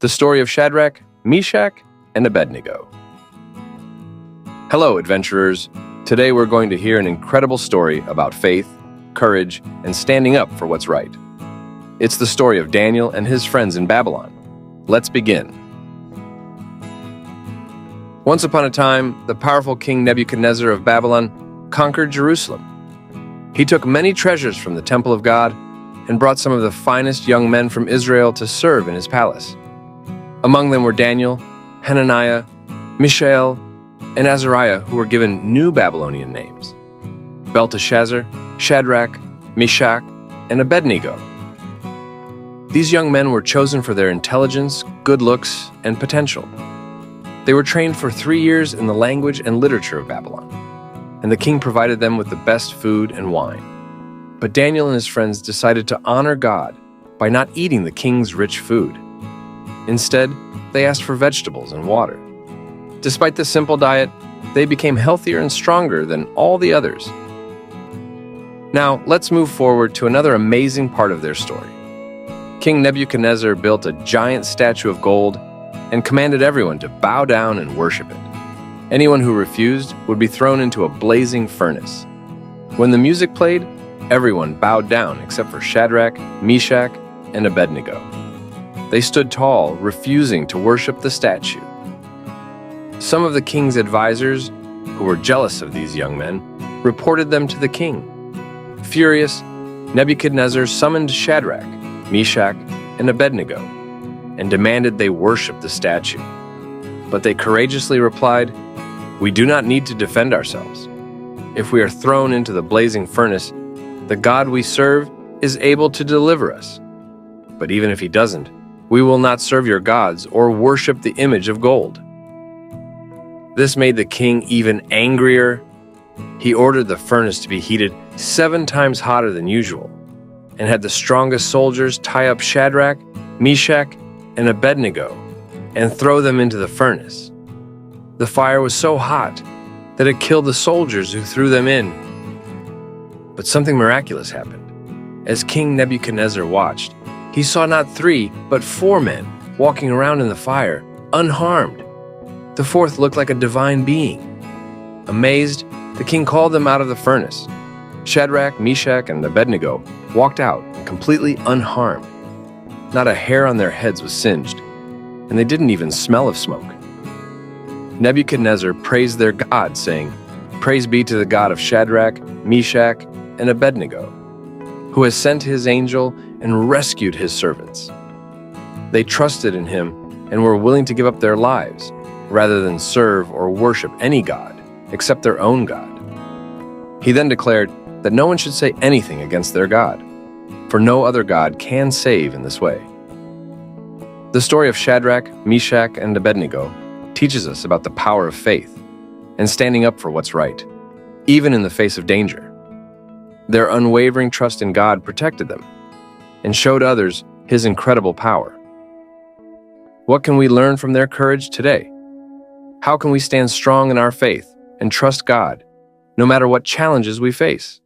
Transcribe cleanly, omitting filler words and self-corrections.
The story of Shadrach, Meshach, and Abednego. Hello, adventurers. Today we're going to hear an incredible story about faith, courage, and standing up for what's right. It's the story of Daniel and his friends in Babylon. Let's begin. Once upon a time, the powerful King Nebuchadnezzar of Babylon conquered Jerusalem. He took many treasures from the temple of God and brought some of the finest young men from Israel to serve in his palace. Among them were Daniel, Hananiah, Mishael, and Azariah, who were given new Babylonian names: Belteshazzar, Shadrach, Meshach, and Abednego. These young men were chosen for their intelligence, good looks, and potential. They were trained for 3 years in the language and literature of Babylon, and the king provided them with the best food and wine. But Daniel and his friends decided to honor God by not eating the king's rich food. Instead, they asked for vegetables and water. Despite the simple diet, they became healthier and stronger than all the others. Now, let's move forward to another amazing part of their story. King Nebuchadnezzar built a giant statue of gold and commanded everyone to bow down and worship it. Anyone who refused would be thrown into a blazing furnace. When the music played, everyone bowed down except for Shadrach, Meshach, and Abednego. They stood tall, refusing to worship the statue. Some of the king's advisors, who were jealous of these young men, reported them to the king. Furious, Nebuchadnezzar summoned Shadrach, Meshach, and Abednego and demanded they worship the statue. But they courageously replied, "We do not need to defend ourselves. If we are thrown into the blazing furnace, the God we serve is able to deliver us. But even if he doesn't, we will not serve your gods or worship the image of gold." This made the king even angrier. He ordered the furnace to be heated 7 times hotter than usual and had the strongest soldiers tie up Shadrach, Meshach, and Abednego and throw them into the furnace. The fire was so hot that it killed the soldiers who threw them in. But something miraculous happened. As King Nebuchadnezzar watched, he saw not 3, but 4 men walking around in the fire, unharmed. The 4th looked like a divine being. Amazed, the king called them out of the furnace. Shadrach, Meshach, and Abednego walked out completely unharmed. Not a hair on their heads was singed, and they didn't even smell of smoke. Nebuchadnezzar praised their God, saying, "Praise be to the God of Shadrach, Meshach, and Abednego, who has sent his angel and rescued his servants." They trusted in him and were willing to give up their lives rather than serve or worship any god except their own God. He then declared that no one should say anything against their God, for no other God can save in this way. The story of Shadrach, Meshach, and Abednego teaches us about the power of faith and standing up for what's right, even in the face of danger. Their unwavering trust in God protected them and showed others his incredible power. What can we learn from their courage today? How can we stand strong in our faith and trust God, no matter what challenges we face?